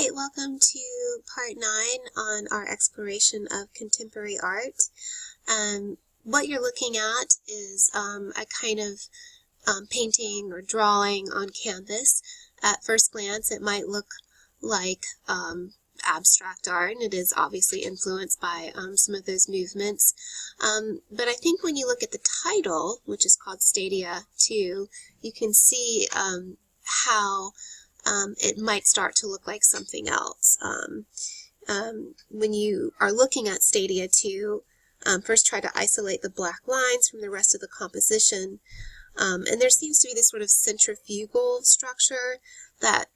Hi, welcome to part 9 on our exploration of contemporary art. What you're looking at is a kind of painting or drawing on canvas. At first glance, it might look like abstract art, and it is obviously influenced by some of those movements. But I think when you look at the title, which is called Stadia 2, you can see how it might start to look like something else. When you are looking at Stadia 2, first try to isolate the black lines from the rest of the composition. And there seems to be this sort of centrifugal structure that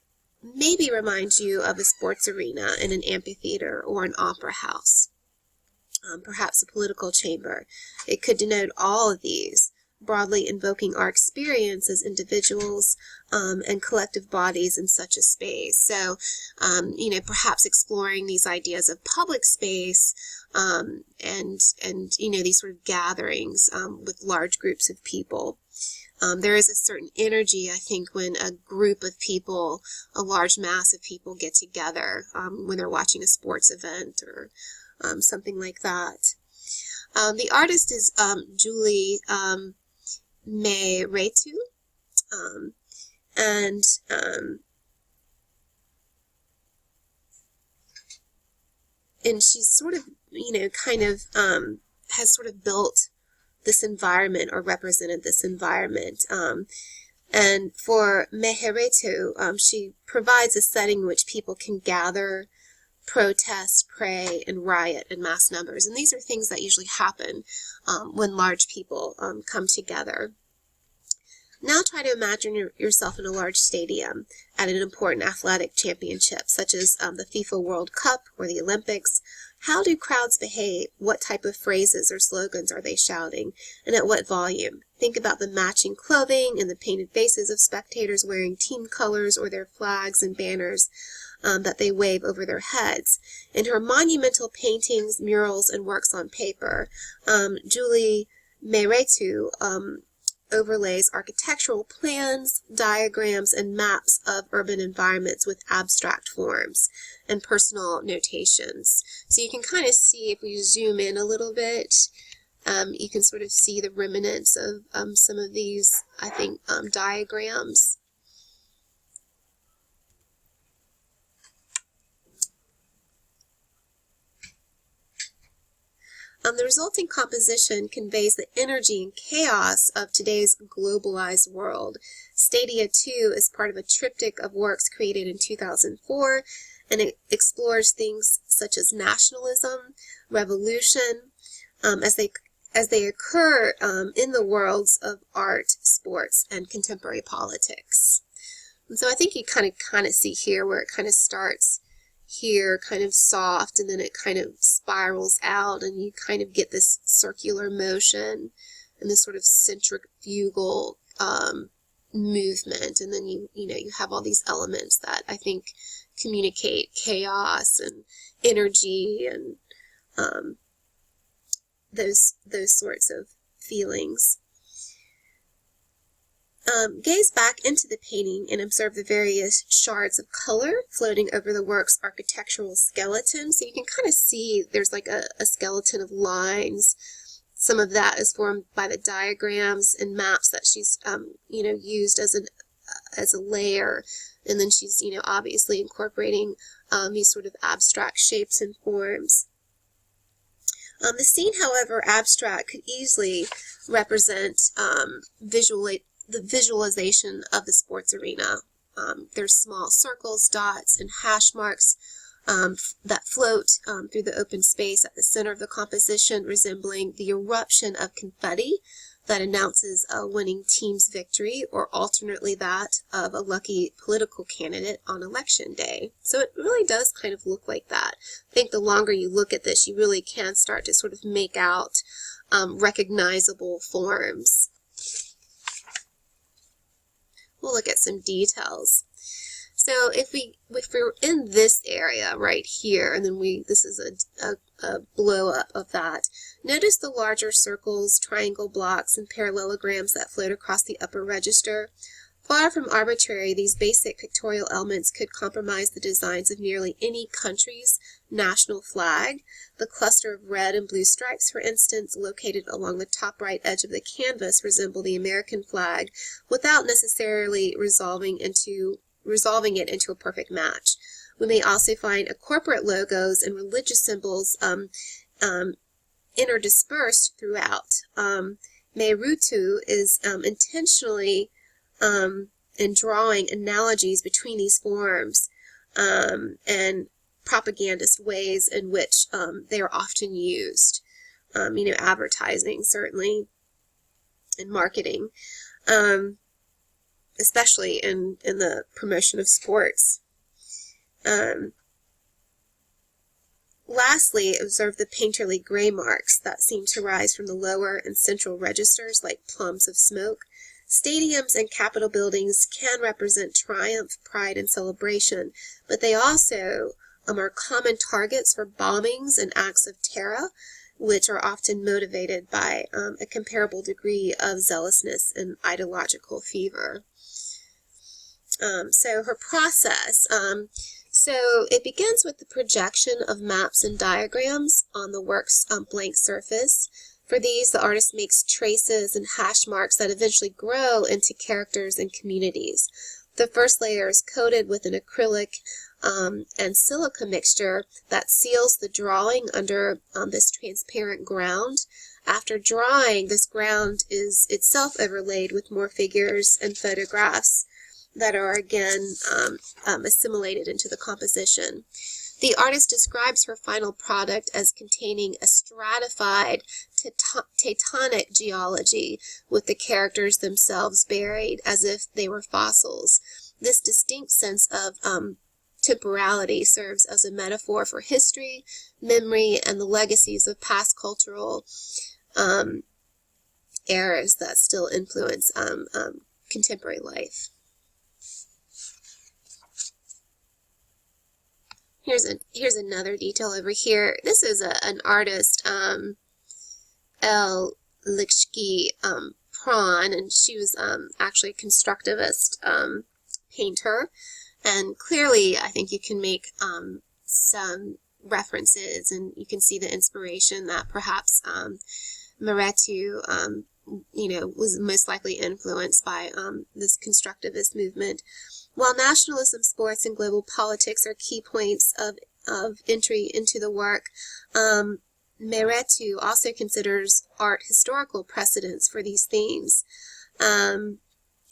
maybe reminds you of a sports arena in an amphitheater or an opera house, perhaps a political chamber. It could denote all of these, broadly invoking our experience as individuals and collective bodies in such a space. So, perhaps exploring these ideas of public space and these sort of gatherings with large groups of people. There is a certain energy, I think, when a group of people, a large mass of people get together when they're watching a sports event or something like that. The artist is Julie Mehretu, and she's sort of, has sort of built this environment or represented this environment. And for Mehretu, she provides a setting in which people can gather, protest, pray, and riot in mass numbers. And these are things that usually happen when large people come together. Now try to imagine yourself in a large stadium at an important athletic championship, such as the FIFA World Cup or the Olympics. How do crowds behave? What type of phrases or slogans are they shouting? And at what volume? Think about the matching clothing and the painted faces of spectators wearing team colors or their flags and banners that they wave over their heads. In her monumental paintings, murals, and works on paper, Julie Mehretu overlays architectural plans, diagrams, and maps of urban environments with abstract forms and personal notations. So you can kind of see, if we zoom in a little bit, you can sort of see the remnants of some of these, I think, diagrams. The resulting composition conveys the energy and chaos of today's globalized world. Stadia 2 is part of a triptych of works created in 2004, and it explores things such as nationalism, revolution, as they occur in the worlds of art, sports, and contemporary politics. And so I think you kind of see here where it kind of starts here kind of soft, and then it kind of spirals out, and you kind of get this circular motion and this sort of centrifugal movement, and then you have all these elements that I think communicate chaos and energy and those sorts of feelings. Gaze back into the painting and observe the various shards of color floating over the work's architectural skeleton. So you can kind of see there's like a skeleton of lines. Some of that is formed by the diagrams and maps that she's used as a layer, and then she's obviously incorporating these sort of abstract shapes and forms. The scene, however abstract, could easily represent the visualization of the sports arena. There's small circles, dots, and hash marks that float through the open space at the center of the composition, resembling the eruption of confetti that announces a winning team's victory, or alternately that of a lucky political candidate on election day. So it really does kind of look like that. I think the longer you look at this, you really can start to sort of make out recognizable forms. We'll look at some details. So if we're in this area right here, and then this is a blow up of that, notice the larger circles, triangle blocks, and parallelograms that float across the upper register. Far from arbitrary, these basic pictorial elements could compromise the designs of nearly any country's national flag. The cluster of red and blue stripes, for instance, located along the top right edge of the canvas, resemble the American flag without necessarily resolving it into a perfect match. We may also find corporate logos and religious symbols interdispersed throughout. Meirutu is intentionally in drawing analogies between these forms and propagandist ways in which they are often used. Advertising, certainly, and marketing, especially in the promotion of sports. Lastly, observe the painterly gray marks that seem to rise from the lower and central registers like plumes of smoke. Stadiums and Capitol buildings can represent triumph, pride, and celebration, but they also are common targets for bombings and acts of terror, which are often motivated by a comparable degree of zealousness and ideological fever. So her process. So it begins with the projection of maps and diagrams on the work's blank surface. For these, the artist makes traces and hash marks that eventually grow into characters and communities. The first layer is coated with an acrylic and silica mixture that seals the drawing under this transparent ground. After drying, this ground is itself overlaid with more figures and photographs that are again assimilated into the composition. The artist describes her final product as containing a stratified tectonic geology, with the characters themselves buried as if they were fossils. This distinct sense of temporality serves as a metaphor for history, memory, and the legacies of past cultural eras that still influence contemporary life. Here's another detail over here. This is an artist, L. Lichki Prawn, and she was actually a constructivist painter. And clearly, I think you can make some references, and you can see the inspiration that perhaps Meirutu, was most likely influenced by this constructivist movement. While nationalism, sports, and global politics are key points of entry into the work, Meirutu also considers art historical precedents for these themes.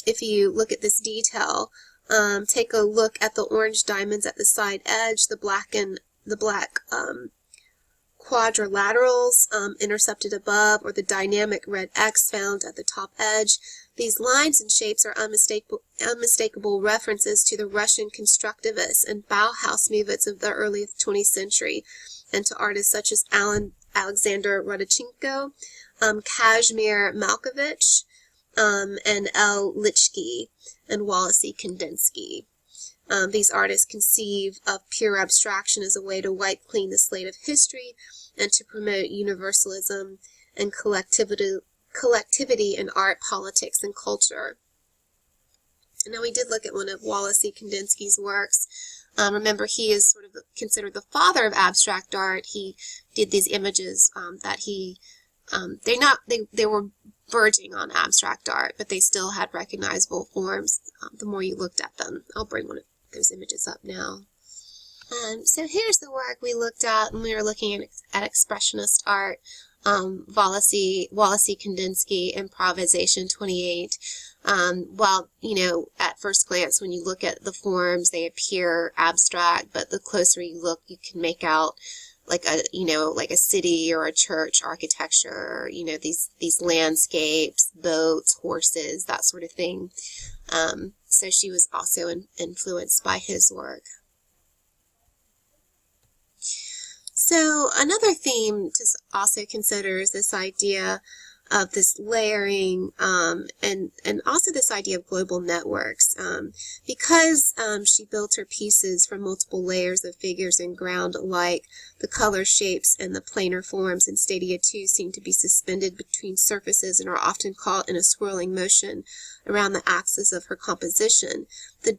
If you look at this detail, take a look at the orange diamonds at the side edge, the black quadrilaterals intercepted above, or the dynamic red X found at the top edge. These lines and shapes are unmistakable references to the Russian constructivists and Bauhaus movements of the early 20th century, and to artists such as Alexander Rodochenko, Kazimir Malkovich, and L. Lichki, and Wallace Kandinsky. These artists conceive of pure abstraction as a way to wipe clean the slate of history and to promote universalism and collectivity in art, politics, and culture. Now, we did look at one of Wallace Kandinsky's works. Remember, he is sort of considered the father of abstract art. He did these images that they were verging on abstract art, but they still had recognizable forms the more you looked at them. I'll bring one of those images up now. So here's the work we looked at when we were looking at Expressionist art. Wallace Kandinsky, Improvisation 28. While, at first glance, when you look at the forms, they appear abstract, but the closer you look, you can make out like a city or a church architecture, these landscapes, boats, horses, that sort of thing. So she was also influenced by his work. So another theme to also consider is this idea this layering, and also this idea of global networks. Because she built her pieces from multiple layers of figures and ground alike, the color shapes and the planar forms in Stadia 2 seem to be suspended between surfaces and are often caught in a swirling motion around the axis of her composition. The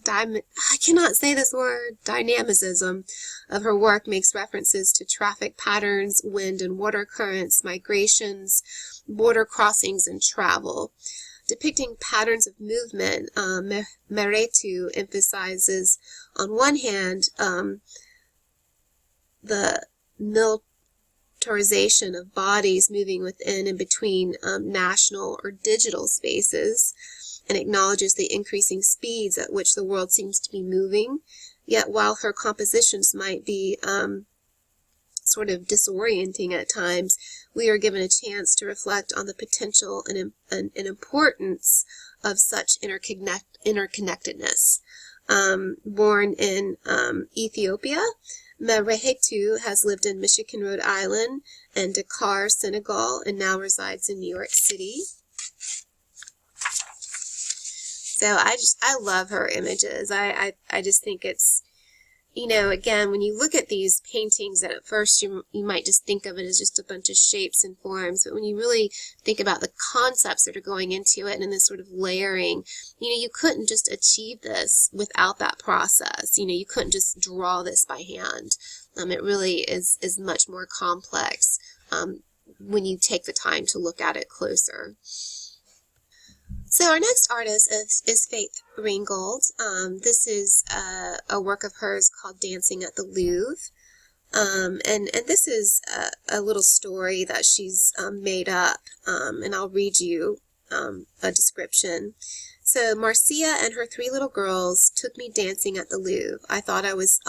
I cannot say this word, dynamism of her work makes references to traffic patterns, wind and water currents, migrations, border crossings, and travel. Depicting patterns of movement, Meretu emphasizes, on one hand, the militarization of bodies moving within and between national or digital spaces, and acknowledges the increasing speeds at which the world seems to be moving. Yet while her compositions might be sort of disorienting at times, we are given a chance to reflect on the potential and importance of such interconnectedness. Born in Ethiopia, Merehetu has lived in Michigan, Rhode Island, and Dakar, Senegal, and now resides in New York City. So I love her images. I just think it's, again, when you look at these paintings, that at first you might just think of it as just a bunch of shapes and forms, but when you really think about the concepts that are going into it and this sort of layering, you couldn't just achieve this without that process. You couldn't just draw this by hand. It really is much more complex when you take the time to look at it closer. So our next artist is Faith Ringgold. This is a work of hers called Dancing at the Louvre. And this is a little story that she's made up, and I'll read you a description. So, Marcia and her 3 little girls took me dancing at the Louvre. I thought I was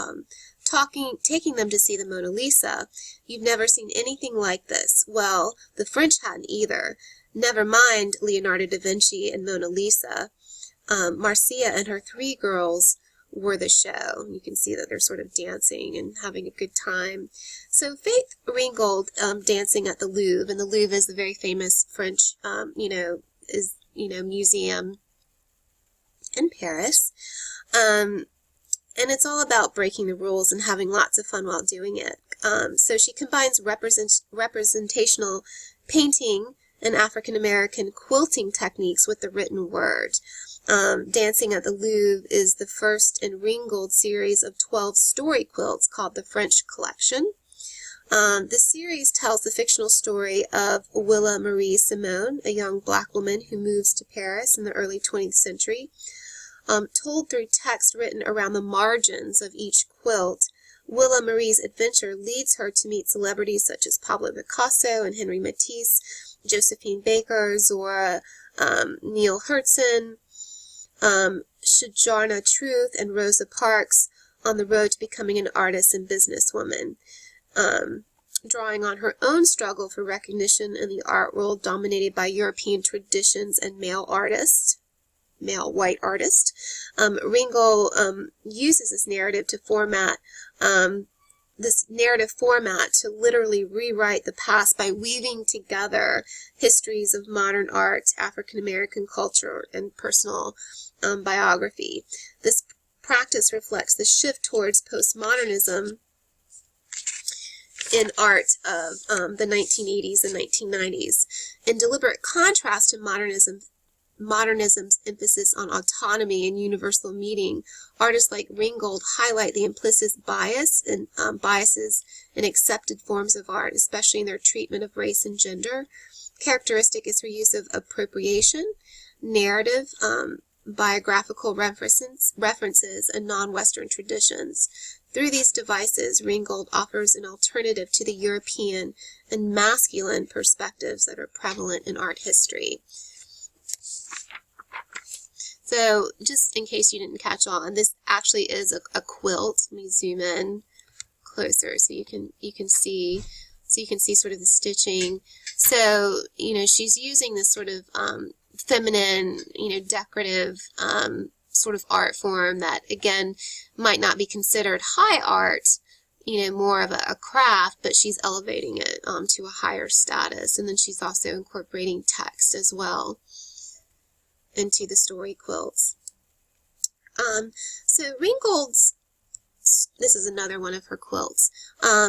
taking them to see the Mona Lisa. You've never seen anything like this. Well, the French hadn't either. Never mind Leonardo da Vinci and Mona Lisa. Marcia and her 3 girls were the show. You can see that they're sort of dancing and having a good time. So Faith Ringgold, dancing at the Louvre, and the Louvre is the very famous French, museum in Paris. And it's all about breaking the rules and having lots of fun while doing it. So she combines representational painting and African-American quilting techniques with the written word. Dancing at the Louvre is the first in Ringgold's series of 12 story quilts called the French Collection. The series tells the fictional story of Willa Marie Simone, a young black woman who moves to Paris in the early 20th century. Told through text written around the margins of each quilt, Willa Marie's adventure leads her to meet celebrities such as Pablo Picasso and Henri Matisse, Josephine Baker, Zora Neale Hurston, Sojourner Truth, and Rosa Parks on the road to becoming an artist and businesswoman. Drawing on her own struggle for recognition in the art world dominated by European traditions and male white artist, Ringgold uses this narrative format to literally rewrite the past by weaving together histories of modern art, African-American culture, and personal biography. This practice reflects the shift towards postmodernism in art of the 1980s and 1990s. In deliberate contrast to modernism's emphasis on autonomy and universal meaning, artists like Ringgold highlight the implicit biases in accepted forms of art, especially in their treatment of race and gender. Characteristic is her use of appropriation, narrative, biographical references, and non-Western traditions. Through these devices, Ringgold offers an alternative to the European and masculine perspectives that are prevalent in art history. So, just in case you didn't catch on, this actually is a quilt. Let me zoom in closer so you can see sort of the stitching. So, she's using this sort of feminine, decorative sort of art form that, again, might not be considered high art, more of a craft, but she's elevating it to a higher status. And then she's also incorporating text as well into the story quilts. So Ringgold's, this is another one of her quilts.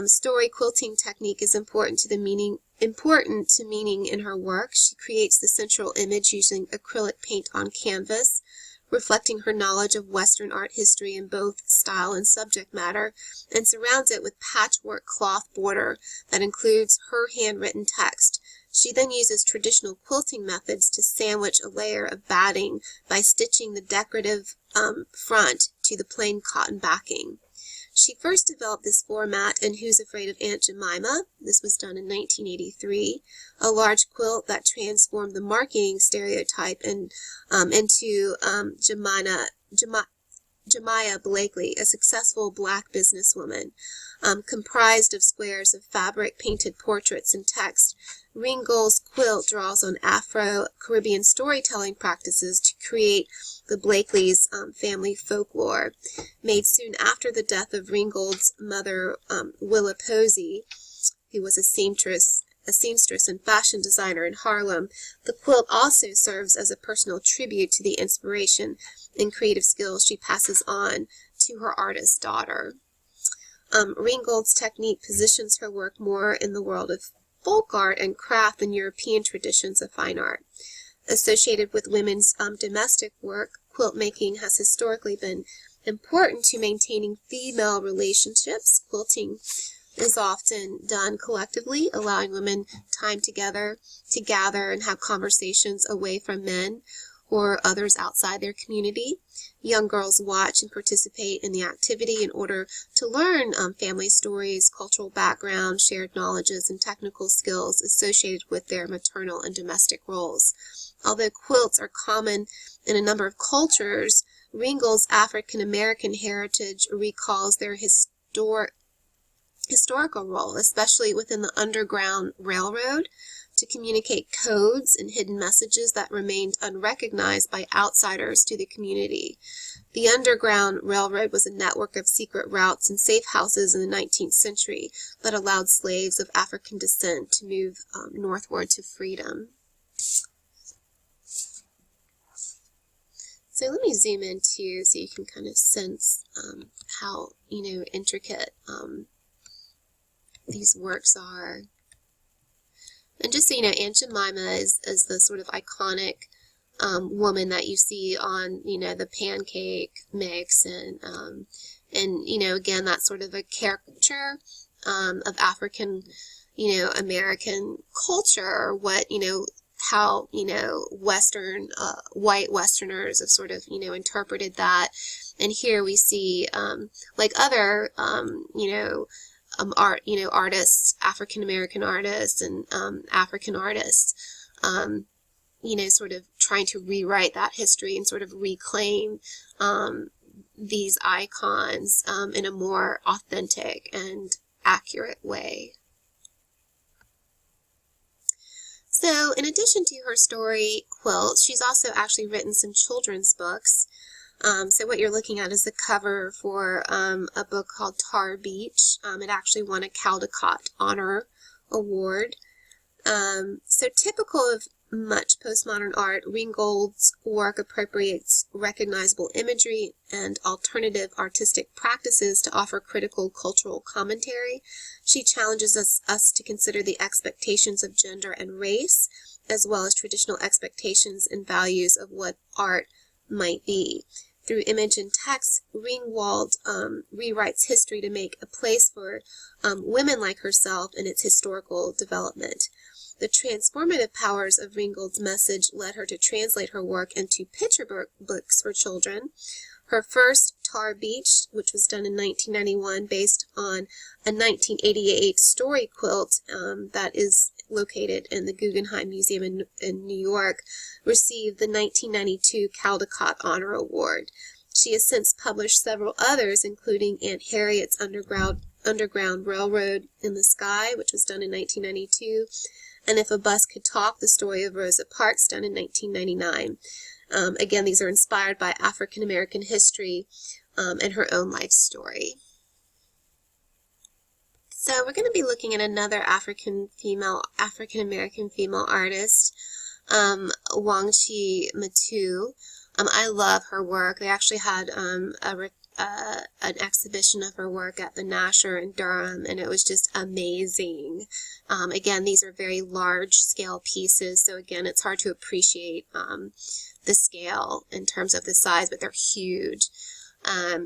Story quilting technique is important to meaning in her work. She creates the central image using acrylic paint on canvas, reflecting her knowledge of Western art history in both style and subject matter, and surrounds it with patchwork cloth border that includes her handwritten text. She then uses traditional quilting methods to sandwich a layer of batting by stitching the decorative front to the plain cotton backing. She first developed this format in Who's Afraid of Aunt Jemima? This was done in 1983, a large quilt that transformed the marketing stereotype into Jemiah Blakely, a successful black businesswoman. Comprised of squares of fabric, painted portraits, and text, Ringgold's quilt draws on Afro-Caribbean storytelling practices to create the Blakely's family folklore. Made soon after the death of Ringgold's mother, Willa Posey, who was a seamstress and fashion designer in Harlem, the quilt also serves as a personal tribute to the inspiration and creative skills she passes on to her artist daughter. Ringgold's technique positions her work more in the world of folk art and craft than European traditions of fine art. Associated with women's domestic work, quilt making has historically been important to maintaining female relationships. Quilting is often done collectively, allowing women time together to gather and have conversations away from men or others outside their community. Young girls watch and participate in the activity in order to learn family stories, cultural background, shared knowledges, and technical skills associated with their maternal and domestic roles. Although quilts are common in a number of cultures, Ringgold's African American heritage recalls their historical role, especially within the Underground Railroad, to communicate codes and hidden messages that remained unrecognized by outsiders to the community. The Underground Railroad was a network of secret routes and safe houses in the 19th century that allowed slaves of African descent to move northward to freedom. So let me zoom in too so you can kind of sense how, intricate these works are. And just so you know, Aunt Jemima is the sort of iconic woman that you see on, the pancake mix, and again, that's sort of a caricature of African, American culture, what, how, Western, white Westerners have sort of, interpreted that. And here we see, like other, art, artists, African American artists and African artists, sort of trying to rewrite that history and sort of reclaim these icons in a more authentic and accurate way. So, in addition to her story quilts, she's also actually written some children's books. So what you're looking at is the cover for a book called Tar Beach. It actually won a Caldecott Honor Award. So typical of much postmodern art, Ringgold's work appropriates recognizable imagery and alternative artistic practices to offer critical cultural commentary. She challenges us to consider the expectations of gender and race, as well as traditional expectations and values of what art might be. Through image and text, Ringgold rewrites history to make a place for women like herself in its historical development. The transformative powers of Ringgold's message led her to translate her work into picture books for children. Her first, Tar Beach, which was done in 1991 based on a 1988 story quilt that is located in the Guggenheim Museum in New York, received the 1992 Caldecott Honor Award. She has since published several others, including Aunt Harriet's Underground Railroad in the Sky, which was done in 1992, and If a Bus Could Talk, the story of Rosa Parks, done in 1999. Again, these are inspired by African American history and her own life story. So we're going to be looking at another African American female artist, Wang Chima. I love her work. They actually had an exhibition of her work at the Nasher in Durham, and it was just amazing. Again, these are very large-scale pieces, so again, it's hard to appreciate the scale in terms of the size, but they're huge.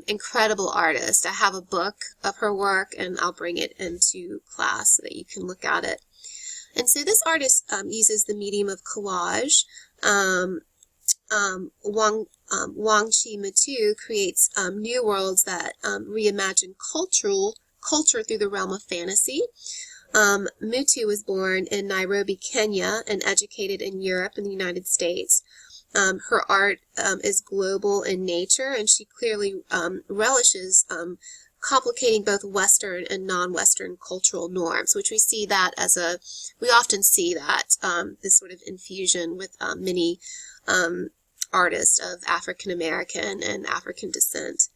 Incredible artist. I have a book of her work, and I'll bring it into class so that you can look at it. And so this artist uses the medium of collage. Wang Chima creates new worlds that reimagine culture through the realm of fantasy. Mutu was born in Nairobi, Kenya, and educated in Europe and the United States. Her art is global in nature, and she clearly relishes complicating both Western and non-Western cultural norms, which we often see that, this sort of infusion with many artists of African American and African descent.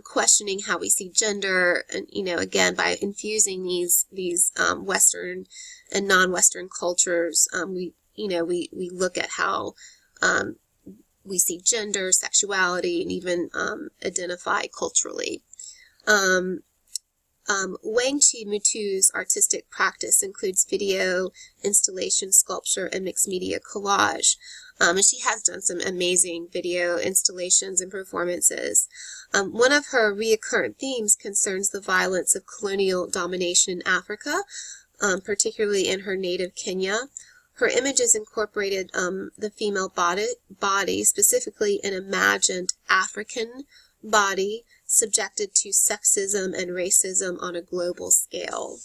Questioning how we see gender, and again, by infusing these Western and non-Western cultures, we look at how we see gender, sexuality, and even identify culturally. Wang Chima's artistic practice includes video, installation, sculpture, and mixed media collage. And she has done some amazing video installations and performances. One of her recurrent themes concerns the violence of colonial domination in Africa, particularly in her native Kenya. Her images incorporated the female body, specifically an imagined African body, subjected to sexism and racism on a global scale.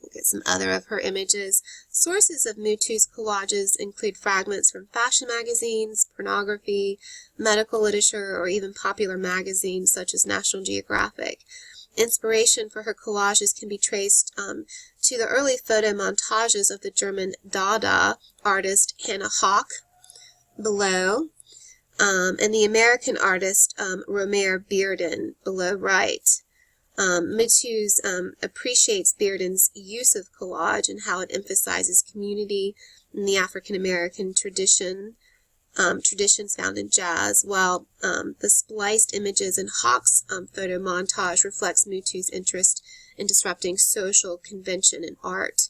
Look at some other of her images. Sources of Mutu's collages include fragments from fashion magazines, pornography, medical literature, or even popular magazines such as National Geographic. Inspiration for her collages can be traced to the early photo montages of the German Dada artist Hannah Hawk, below, and the American artist Romer Bearden, below right. Mutu's appreciates Bearden's use of collage and how it emphasizes community in the African American traditions found in jazz, while the spliced images in Hawk's photo montage reflects Mutu's interest in disrupting social convention in art.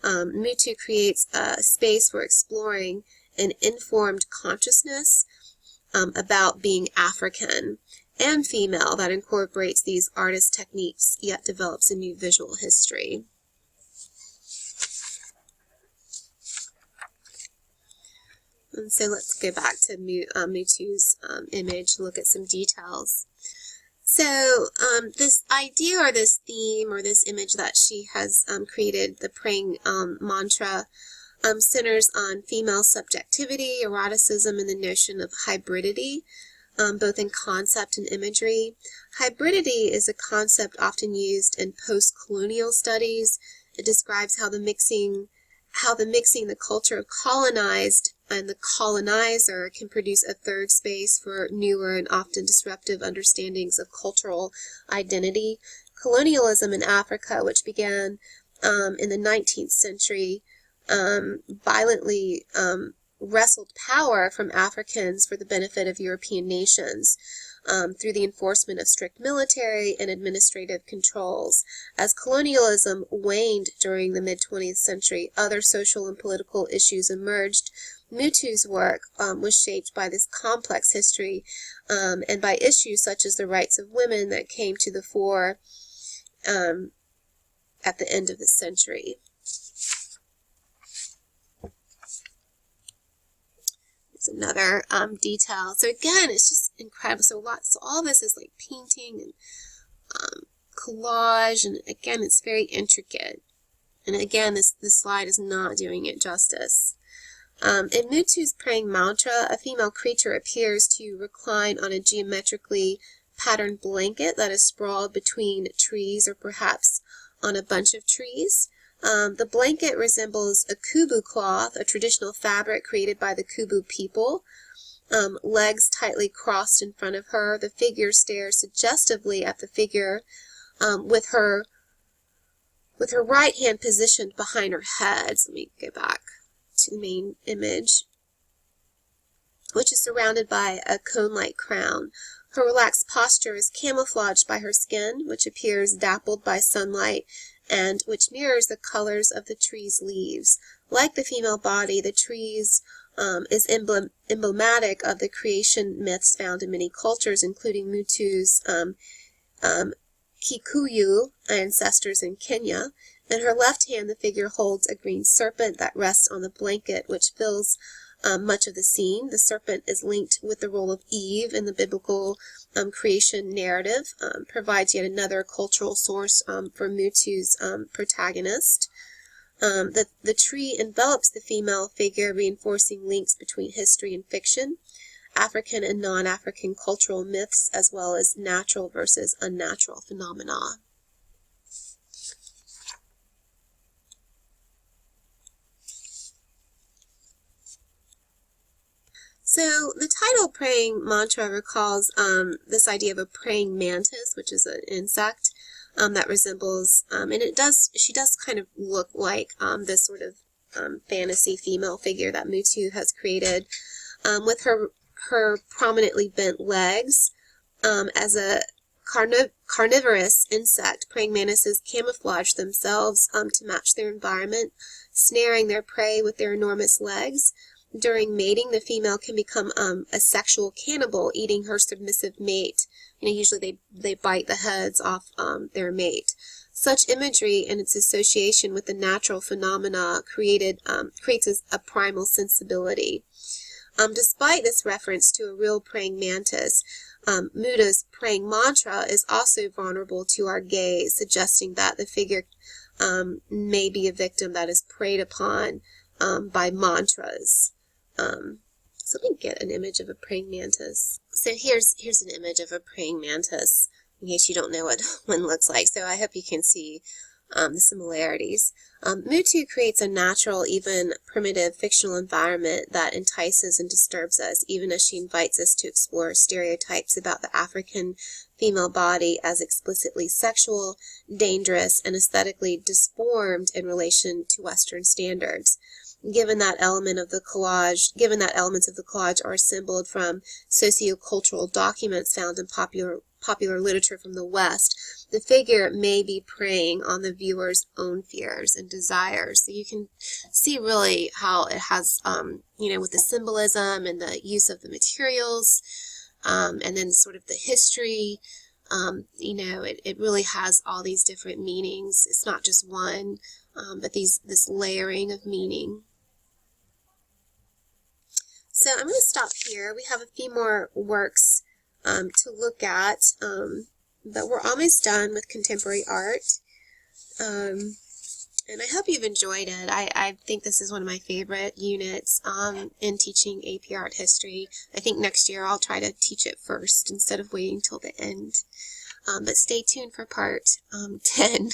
Mutu creates a space for exploring an informed consciousness about being African and female that incorporates these artist techniques, yet develops a new visual history. And so let's go back to Mutu's image, look at some details. So this idea or this theme or this image that she has created, the praying mantra, centers on female subjectivity, eroticism, and the notion of hybridity, both in concept and imagery. Hybridity is a concept often used in post-colonial studies. It describes how the mixing the culture of colonized and the colonizer can produce a third space for newer and often disruptive understandings of cultural identity. Colonialism in Africa, which began in the 19th century, violently wrestled power from Africans for the benefit of European nations through the enforcement of strict military and administrative controls. As colonialism waned during the mid-20th century, other social and political issues emerged. Mutu's work was shaped by this complex history and by issues such as the rights of women that came to the fore at the end of the century. There's another detail. So again, it's just incredible. So all this is like painting and collage, and again, it's very intricate. And again, this slide is not doing it justice. In Mutu's praying mantra, a female creature appears to recline on a geometrically patterned blanket that is sprawled between trees or perhaps on a bunch of trees. The blanket resembles a kubu cloth, a traditional fabric created by the Kubu people. legs tightly crossed in front of her. The figure stares suggestively at the figure with her right hand positioned behind her head. So let me go back to the main image, which is surrounded by a cone-like crown. Her relaxed posture is camouflaged by her skin, which appears dappled by sunlight and which mirrors the colors of the tree's leaves. Like the female body, the trees is emblematic of the creation myths found in many cultures, including Mutu's Kikuyu ancestors in Kenya. In her left hand, the figure holds a green serpent that rests on the blanket, which fills much of the scene. The serpent is linked with the role of Eve in the biblical creation narrative, provides yet another cultural source for Mutu's protagonist. The tree envelops the female figure, reinforcing links between history and fiction, African and non-African cultural myths, as well as natural versus unnatural phenomena. So the title Praying Mantra recalls this idea of a praying mantis, which is an insect that resembles, and she does kind of look like this sort of fantasy female figure that Mutu has created, with her prominently bent legs. As a carnivorous insect, praying mantises camouflage themselves to match their environment, snaring their prey with their enormous legs. During mating, the female can become a sexual cannibal, eating her submissive mate. Usually they bite the heads off their mate. Such imagery and its association with the natural phenomena creates a primal sensibility. Despite this reference to a real praying mantis, Muda's praying mantra is also vulnerable to our gaze, suggesting that the figure may be a victim that is preyed upon by mantras. So let me get an image of a praying mantis. So here's an image of a praying mantis, in case you don't know what one looks like. So I hope you can see the similarities. Mutu creates a natural, even primitive, fictional environment that entices and disturbs us, even as she invites us to explore stereotypes about the African female body as explicitly sexual, dangerous, and aesthetically disformed in relation to Western standards. Given that elements of the collage are assembled from sociocultural documents found in popular literature from the West, the figure may be preying on the viewer's own fears and desires. So you can see really how it has, with the symbolism and the use of the materials, and then sort of the history, it really has all these different meanings. It's not just one, but this layering of meaning. So I'm going to stop here. We have a few more works to look at, but we're almost done with contemporary art. And I hope you've enjoyed it. I think this is one of my favorite units in teaching AP Art History. I think next year I'll try to teach it first instead of waiting till the end. But stay tuned for part 10.